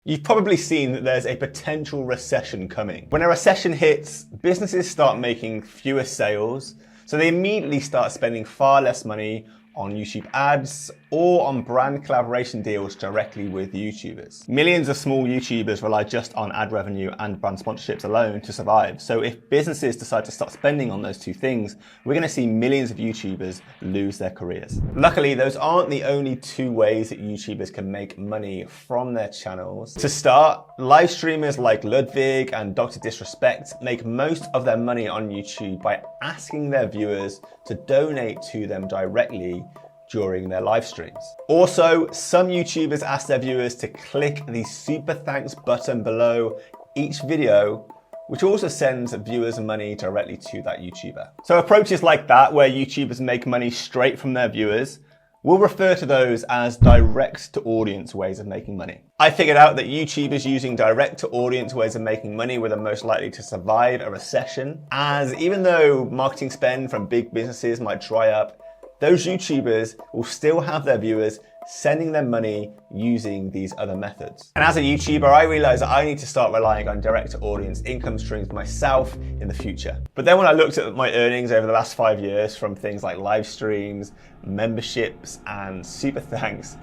You've probably seen that there's a potential recession coming. When a recession hits, businesses start making fewer sales, so they immediately start spending far less money on YouTube ads or on brand collaboration deals directly with YouTubers. Millions of small YouTubers rely just on ad revenue and brand sponsorships alone to survive. So if businesses decide to start spending on those two things, we're going to see millions of YouTubers lose their careers. Luckily, those aren't the only two ways that YouTubers can make money from their channels. To start, live streamers like Ludwig and Dr. Disrespect make most of their money on YouTube by asking their viewers to donate to them directly during their live streams. Also, some YouTubers ask their viewers to click the super thanks button below each video, which also sends viewers money directly to that YouTuber. So approaches like that, where YouTubers make money straight from their viewers, we'll refer to those as direct to audience ways of making money. I figured out that YouTubers using direct to audience ways of making money were the most likely to survive a recession, as even though marketing spend from big businesses might dry up, those YouTubers will still have their viewers sending them money using these other methods. And as a YouTuber, I realized that I need to start relying on direct to audience income streams myself in the future. But then when I looked at my earnings over the last 5 years from things like live streams, memberships, and super thanks,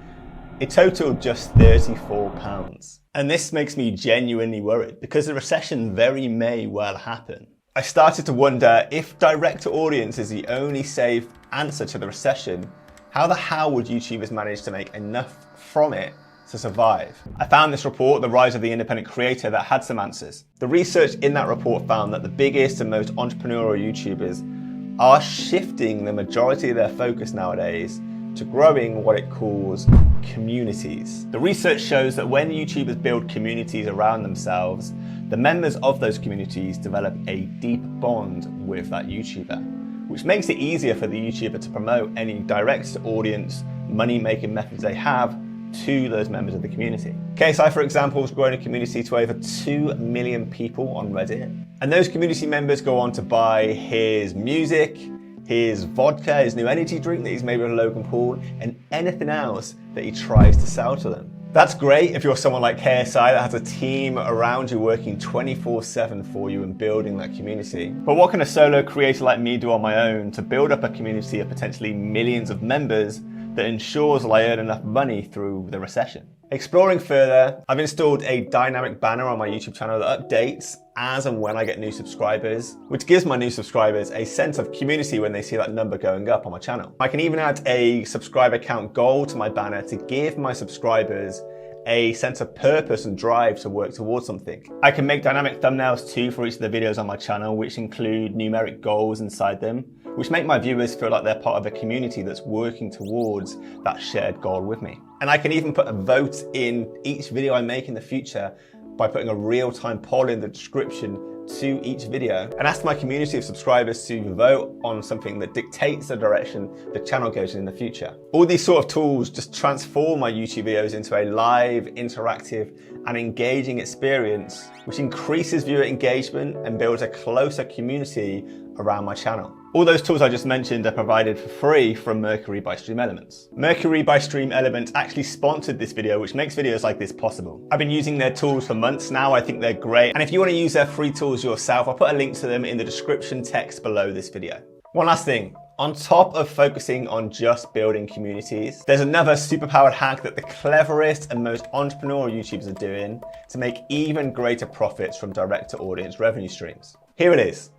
it totaled just £34. And this makes me genuinely worried because the recession very may well happen. I started to wonder, if direct to audience is the only safe answer to the recession, how the hell would YouTubers manage to make enough from it to survive? I found this report, The Rise of the Independent Creator, that had some answers. The research in that report found that the biggest and most entrepreneurial YouTubers are shifting the majority of their focus nowadays to growing what it calls communities. The research shows that when YouTubers build communities around themselves, the members of those communities develop a deep bond with that YouTuber, which makes it easier for the YouTuber to promote any direct to audience money-making methods they have to those members of the community. KSI, for example, has grown a community to over 2 million people on Reddit. And those community members go on to buy his music, his vodka, his new energy drink that he's made with Logan Paul, and anything else that he tries to sell to them. That's great if you're someone like KSI that has a team around you working 24/7 for you and building that community. But what can a solo creator like me do on my own to build up a community of potentially millions of members that ensures I earn enough money through the recession? Exploring further, I've installed a dynamic banner on my YouTube channel that updates as and when I get new subscribers, which gives my new subscribers a sense of community when they see that number going up on my channel. I can even add a subscriber count goal to my banner to give my subscribers a sense of purpose and drive to work towards something. I can make dynamic thumbnails too for each of the videos on my channel, which include numeric goals inside them, which make my viewers feel like they're part of a community that's working towards that shared goal with me. And I can even put a vote in each video I make in the future by putting a real-time poll in the description to each video and ask my community of subscribers to vote on something that dictates the direction the channel goes in the future. All these sort of tools just transform my YouTube videos into a live, interactive, and engaging experience, which increases viewer engagement and builds a closer community around my channel. All those tools I just mentioned are provided for free from Mercury by Stream Elements. Mercury by Stream Elements actually sponsored this video, which makes videos like this possible. I've been using their tools for months now. I think they're great. And if you want to use their free tools yourself, I'll put a link to them in the description text below this video. One last thing. On top of focusing on just building communities, there's another superpowered hack that the cleverest and most entrepreneurial YouTubers are doing to make even greater profits from direct to audience revenue streams. Here it is.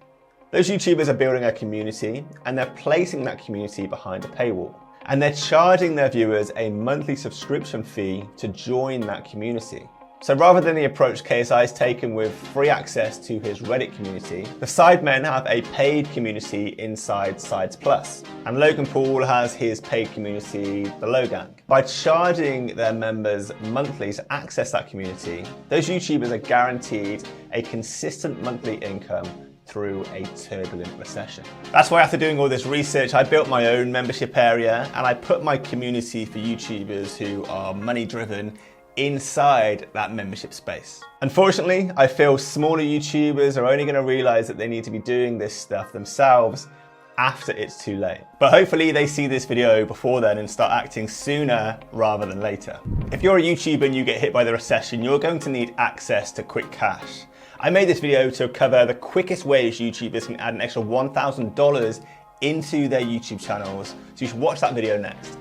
Those YouTubers are building a community and they're placing that community behind a paywall. And they're charging their viewers a monthly subscription fee to join that community. So rather than the approach KSI has taken with free access to his Reddit community, the Sidemen have a paid community inside Sides Plus. And Logan Paul has his paid community, the Logang. By charging their members monthly to access that community, those YouTubers are guaranteed a consistent monthly income through a turbulent recession. That's why after doing all this research, I built my own membership area and I put my community for YouTubers who are money driven inside that membership space. Unfortunately, I feel smaller YouTubers are only going to realize that they need to be doing this stuff themselves after it's too late. But hopefully they see this video before then and start acting sooner rather than later. If you're a YouTuber and you get hit by the recession, you're going to need access to quick cash. I made this video to cover the quickest ways YouTubers can add an extra $1,000 into their YouTube channels, so you should watch that video next.